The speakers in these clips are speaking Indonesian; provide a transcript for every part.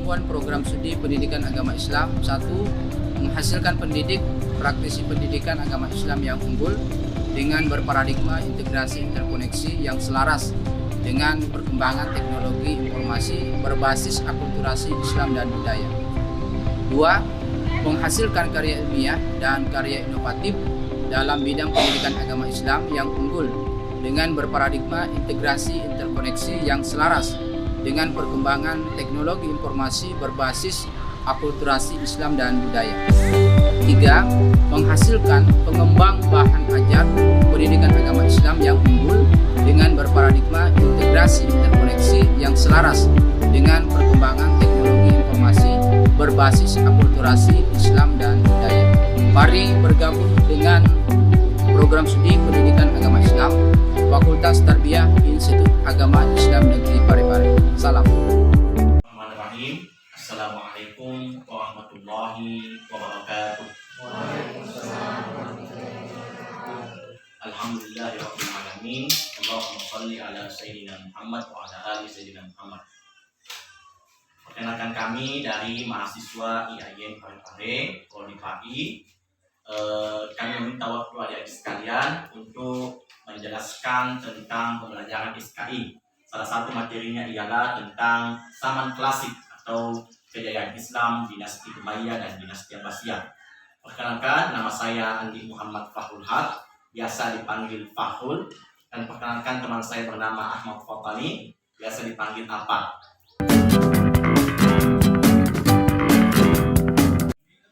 pemberlakuan program studi pendidikan agama Islam. 1. Menghasilkan pendidik praktisi pendidikan agama Islam yang unggul dengan berparadigma integrasi interkoneksi yang selaras dengan perkembangan teknologi informasi berbasis akulturasi Islam dan budaya. 2. Menghasilkan karya ilmiah dan karya inovatif dalam bidang pendidikan agama Islam yang unggul dengan berparadigma integrasi interkoneksi yang selaras dengan perkembangan teknologi informasi berbasis akulturasi Islam dan budaya. 3. Menghasilkan pengembang bahan ajar pendidikan agama Islam yang unggul dengan berparadigma integrasi interkoneksi yang selaras dengan perkembangan teknologi informasi berbasis akulturasi Islam dan budaya. Mari bergabung dengan program studi pendidikan agama Islam Fakultas Tarbiyah Institut Agama Islam Negeri Parepare. Salam. Bismillahirrahmanirrahim. Assalamualaikum warahmatullahi wabarakatuh. Alhamdulillahirabbil alamin. Allahumma shalli ala sayyidina Muhammad wa ala ali sayyidina Muhammad. Perkenalkan kami dari mahasiswa IAIN Parepare, Prodi PAI. Kami meminta waktu adik-adik sekalian untuk menjelaskan tentang pembelajaran SKI. Salah satu materinya ialah tentang zaman klasik atau kejayaan Islam dinasti Umayyah dan dinasti Abbasiyah. Perkenalkan, nama saya Andi Muhammad Fahrul Haq, biasa dipanggil Fahrul, dan perkenalkan teman saya bernama Ahmad Fathani, biasa dipanggil Apa.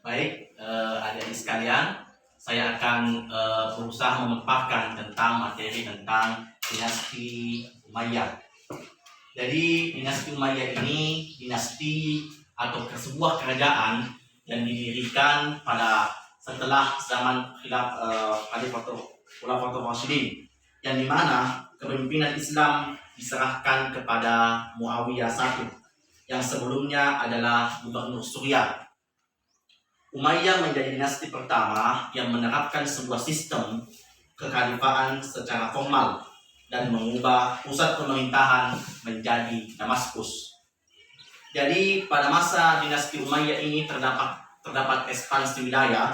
Baik, adik-adik sekalian, saya akan berusaha memaparkan tentang materi tentang dinasti Umayyah. Jadi dinasti Umayyah ini dinasti atau sebuah kerajaan yang didirikan pada setelah zaman Khulafatul Rasyidin, yang dimana kepemimpinan Islam diserahkan kepada Muawiyah I, yang sebelumnya adalah Gubernur Suriah. Umayyah menjadi dinasti pertama yang menerapkan sebuah sistem kekhalifaan secara formal dan mengubah pusat pemerintahan menjadi Damaskus. Jadi pada masa dinasti Umayyah ini terdapat ekspansi wilayah,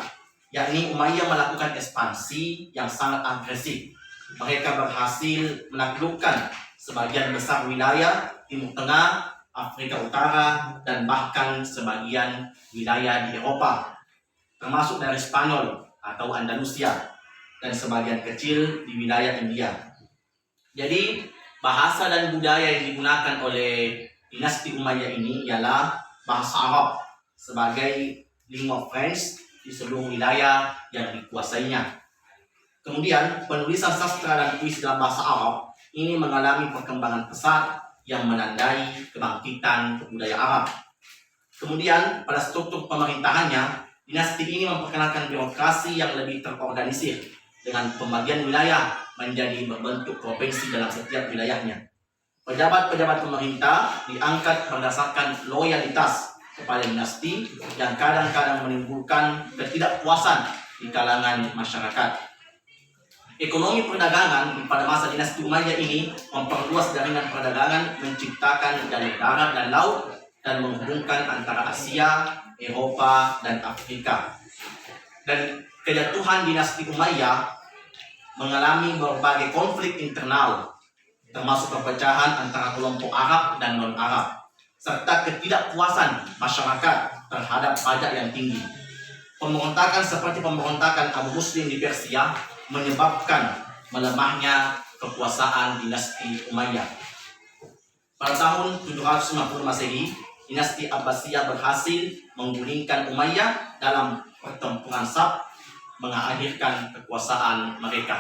yakni Umayyah melakukan ekspansi yang sangat agresif. Mereka berhasil menaklukkan sebagian besar wilayah Timur Tengah, Afrika Utara, dan bahkan sebagian wilayah di Eropa, termasuk dari Spanyol atau Andalusia, dan sebagian kecil di wilayah India. Jadi bahasa dan budaya yang digunakan oleh dinasti Umayyah ini ialah bahasa Arab sebagai lingua franca di seluruh wilayah yang dikuasainya. Kemudian penulisan sastra dan puisi dalam bahasa Arab ini mengalami perkembangan pesat yang menandai kebangkitan budaya Arab. Kemudian pada struktur pemerintahannya, dinasti ini memperkenalkan birokrasi yang lebih terorganisir dengan pembagian wilayah menjadi berbentuk provinsi dalam setiap wilayahnya. Pejabat-pejabat pemerintah diangkat berdasarkan loyalitas kepada dinasti yang kadang-kadang menimbulkan ketidakpuasan di kalangan masyarakat. Ekonomi perdagangan pada masa dinasti Umayyah ini memperluas jaringan perdagangan, menciptakan jalur darat dan laut, dan menghubungkan antara Asia, Eropa, dan Afrika. Dan kejatuhan dinasti Umayyah mengalami berbagai konflik internal, termasuk perpecahan antara kelompok Arab dan non-Arab, serta ketidakpuasan masyarakat terhadap pajak yang tinggi. Pemberontakan seperti pemberontakan Abu Muslim di Persia menyebabkan melemahnya kekuasaan dinasti Umayyah. Pada tahun 750 Masehi, dinasti Abbasiyah berhasil menggulingkan Umayyah dalam pertempuran Saf, mengakhirkan kekuasaan mereka.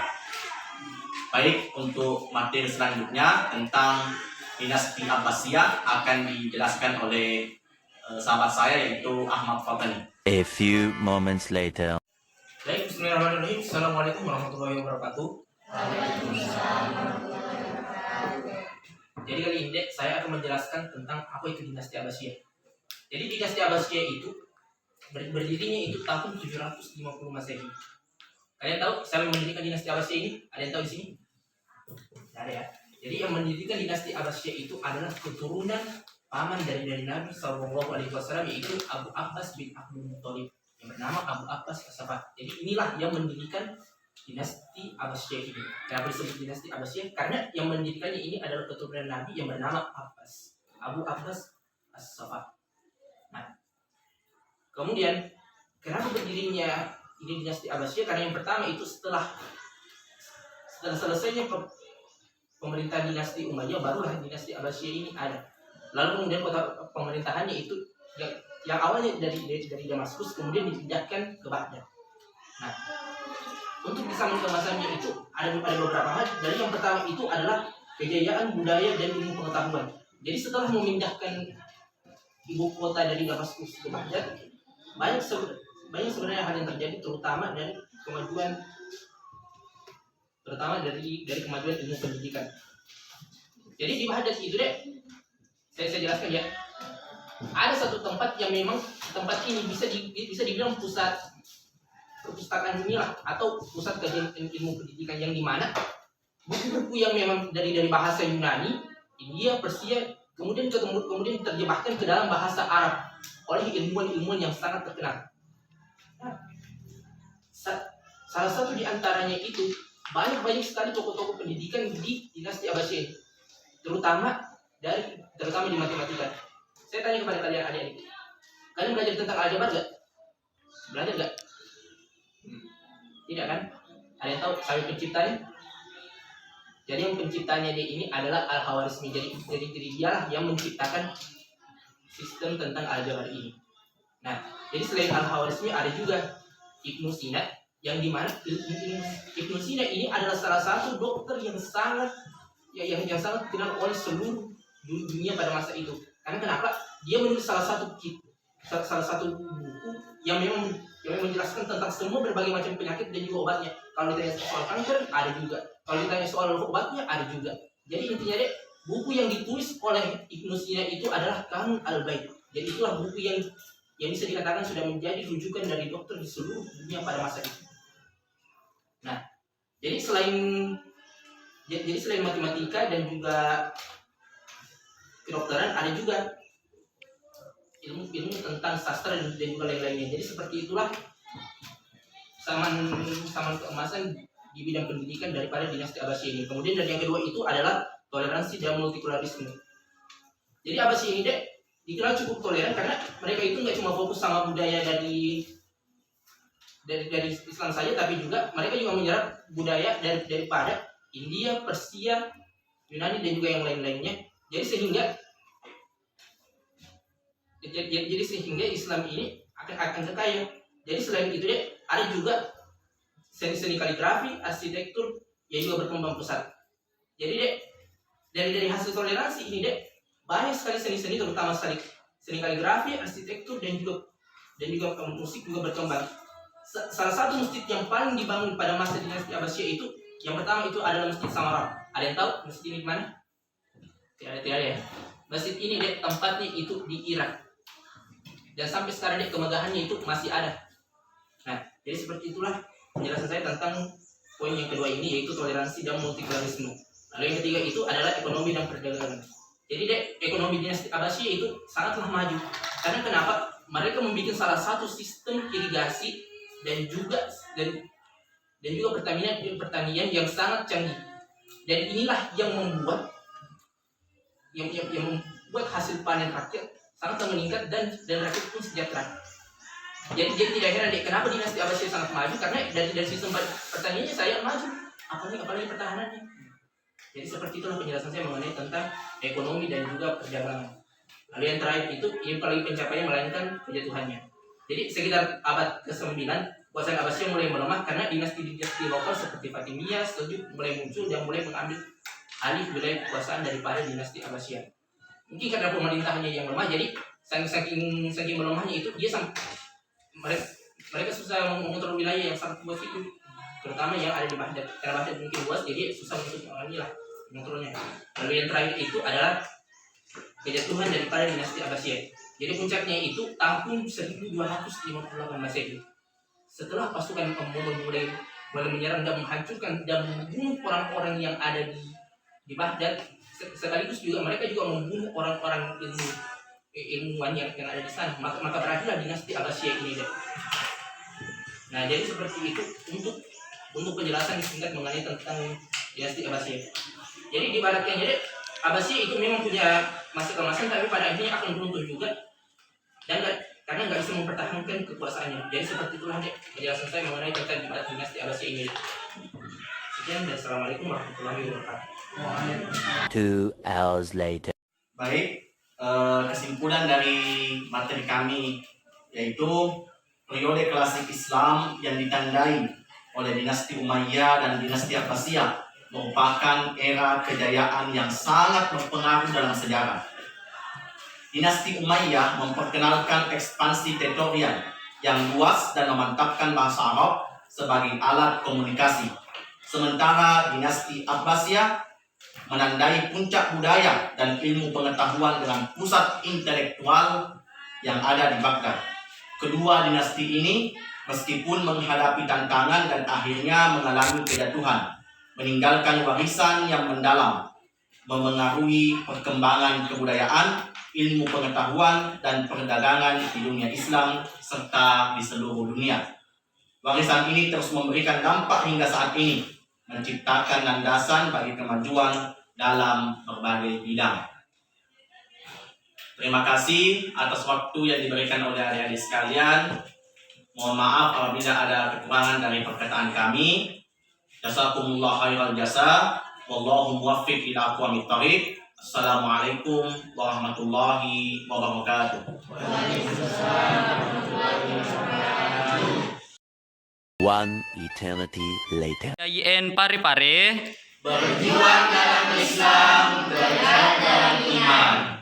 Baik, untuk materi selanjutnya tentang dinasti Abbasiyah akan dijelaskan oleh sahabat saya, yaitu Ahmad Fathani. A few moments later. Baik, bismillahirrahmanirrahim. Assalamualaikum warahmatullahi wabarakatuh. Jadi kali ini saya akan menjelaskan tentang apa itu dinasti Abbasiyah. Jadi dinasti Abbasiyah itu berdirinya itu tahun 750 Masehi. Kalian tahu siapa yang mendirikan dinasti Abbasiyah ini? Ada yang tahu di sini? Tidak ada ya. Jadi yang mendirikan dinasti Abbasiyah itu adalah keturunan paman dari Nabi Shallallahu Alaihi Wasallam, yaitu Abu Abbas bin Abdul Muthalib yang bernama Abu Abbas As-Safar. Jadi inilah yang mendirikan dinasti Abbasiyah ini. Kenapa disebut dinasti Abbasiyah? Karena yang mendirikannya ini adalah keturunan Nabi yang bernama Abbas, Abu Abbas As-Safar. Nah, kemudian kenapa berdirinya ini dinasti Abbasiyah? Karena yang pertama itu setelah selesainya pemerintahan dinasti Umayyah, barulah dinasti Abbasiyah ini ada. Lalu kemudian kota pemerintahannya itu yang awalnya dari Damaskus kemudian dipindahkan ke Baghdad. Nah, untuk di zaman keemasannya itu ada beberapa hal. Dari yang pertama itu adalah kejayaan budaya dan ilmu pengetahuan. Jadi setelah memindahkan ibu kota dari Damaskus ke Baghdad, banyak sebenarnya hal yang terjadi, terutama dari kemajuan ilmu pendidikan. Jadi di Baghdad itu deh, saya jelaskan ya. Ada satu tempat yang memang tempat ini bisa dibilang pusat perpustakaan inilah, atau pusat kajian ilmu pendidikan, yang dimana buku-buku yang memang dari bahasa Yunani, India, Persia, kemudian terjemahkan ke dalam bahasa Arab oleh ilmuwan-ilmuwan yang sangat terkenal. Nah, salah satu di antaranya itu banyak sekali tokoh-tokoh pendidikan di dinasti Abbasiyah, terutama di matematika. Saya tanya kepada kalian adik-adik, kalian belajar tentang aljabar gak? Belajar gak? Tidak kan? Ada yang tahu siapa penciptanya? Jadi yang penciptanya dia ini adalah Al-Khawarizmi. Jadi dialah yang menciptakan sistem tentang aljabar ini. Nah, jadi selain Al-Khawarizmi ada juga Ibnu Sina, yang dimana Ibnu Sina ini adalah salah satu dokter yang sangat dikenal oleh seluruh dunia pada masa itu. Karena kenapa? Dia menulis salah satu buku yang memang menjelaskan tentang semua berbagai macam penyakit dan juga obatnya. Kalau ditanya soal kanker, ada juga. Kalau ditanya soal obatnya, ada juga. Jadi intinya deh, buku yang ditulis oleh Ibnu Sina itu adalah Kanun Al-Bait. Jadi itulah buku yang bisa dikatakan sudah menjadi rujukan dari dokter di seluruh dunia pada masa itu. Nah, jadi selain matematika dan juga kedokteran, ada juga ilmu tentang sastra dan juga lain-lainnya. Jadi seperti itulah zaman keemasan di bidang pendidikan daripada dinasti Abbasiyah ini. Kemudian dari yang kedua itu adalah toleransi dan multikularisme. Jadi Abbasiyah ini deh dikenal cukup toleran karena mereka itu nggak cuma fokus sama budaya dari Islam saja, tapi juga mereka juga menyerap budaya daripada India, Persia, Yunani dan juga yang lain-lainnya. Jadi sehingga Islam ini akan kekaya. Jadi selain itu deh, ada juga seni kaligrafi, arsitektur yang juga berkembang pesat. Jadi deh, dari hasil toleransi ini deh, banyak sekali seni-seni, terutama seni kaligrafi, arsitektur dan juga musik juga berkembang. Salah satu masjid yang paling dibangun pada masa dinasti Abbasiyah itu, yang pertama itu adalah Masjid Samarra. Ada yang tahu masjid ini di mana? Tidak ada ya. Masjid ini deh tempatnya itu di Irak. Dan sampai sekarang deh kemegahannya itu masih ada. Nah, jadi seperti itulah penjelasan saya tentang poin yang kedua ini, yaitu toleransi dan multikularisme. Lalu yang ketiga itu adalah ekonomi dan perdagangan. Jadi deh, ekonomi dinasti Abbasiyah itu sangatlah maju. Karena kenapa? Mereka membuat salah satu sistem irigasi dan juga pertanian yang sangat canggih. Dan inilah yang membuat hasil panen rakyat sangat meningkat dan rakyat pun sejahtera. Jadi tidak heran deh kenapa dinasti Abbasiyah sangat maju, karena dari sistem pertaniannya saya maju, apalagi pertahanannya. Jadi seperti itulah penjelasan saya mengenai tentang ekonomi dan juga perdagangan. Lalu yang terakhir itu yang paling pencapaiannya melainkan kejatuhannya. Jadi sekitar abad ke-9 kekuasaan Abbasiyah mulai melemah karena dinasti-dinasti lokal seperti Fatimiyah, Seljuk mulai muncul dan mulai mengambil alih wilayah kekuasaan daripada dinasti Abbasiyah. Mungkin karena pemerintahannya yang lemah, jadi saking melemahnya itu mereka susah mengontrol wilayah yang sangat luas itu, terutama yang ada di Baghdad. Karena Baghdad mungkin luas, jadi susah untuk mengontrolnya. Lalu yang terakhir itu adalah kejatuhan daripada dinasti Abbasiyah. Jadi puncaknya itu tahun 1258 Masehi. Setelah pasukan Umayyah mulai menyerang dan menghancurkan dan membunuh orang-orang yang ada di Baghdad, sekaligus juga mereka juga membunuh orang-orang ilmu ilmuwan yang ada di sana, maka berakhirlah dinasti Abbasiyah ini deh. Nah jadi seperti itu untuk penjelasan singkat mengenai tentang dinasti Abbasiyah. Jadi di baratnya jadi Abbasiyah itu memang punya masa kemasan, tapi pada akhirnya akan runtuh juga dan karena nggak bisa mempertahankan kekuasaannya. Jadi seperti itulah deh penjelasan saya mengenai tentang dinasti Abbasiyah ini. Sekian dan assalamualaikum warahmatullahi wabarakatuh. 2 hours later. Baik, kesimpulan dari materi kami yaitu periode klasik Islam yang ditandai oleh dinasti Umayyah dan dinasti Abbasiyah merupakan era kejayaan yang sangat berpengaruh dalam sejarah. Dinasti Umayyah memperkenalkan ekspansi teritorial yang luas dan memantapkan bahasa Arab sebagai alat komunikasi. Sementara dinasti Abbasiyah menandai puncak budaya dan ilmu pengetahuan dengan pusat intelektual yang ada di Baghdad. Kedua dinasti ini meskipun menghadapi tantangan dan akhirnya mengalami kejatuhan, meninggalkan warisan yang mendalam, memengaruhi perkembangan kebudayaan, ilmu pengetahuan, dan perdagangan di dunia Islam serta di seluruh dunia. Warisan ini terus memberikan dampak hingga saat ini, menciptakan landasan bagi kemajuan dalam berbagai bidang. Terima kasih atas waktu yang diberikan oleh adik-adik sekalian. Mohon maaf apabila ada kekurangan dari perkataan kami. Jazakumullah khairal jasa. Wallahu muwaffiq ila aqwamit thoriq. Assalamualaikum warahmatullahi wabarakatuh. One eternity later. YN Pare-Pare Berjuang dalam Islam, berjuang dalam iman.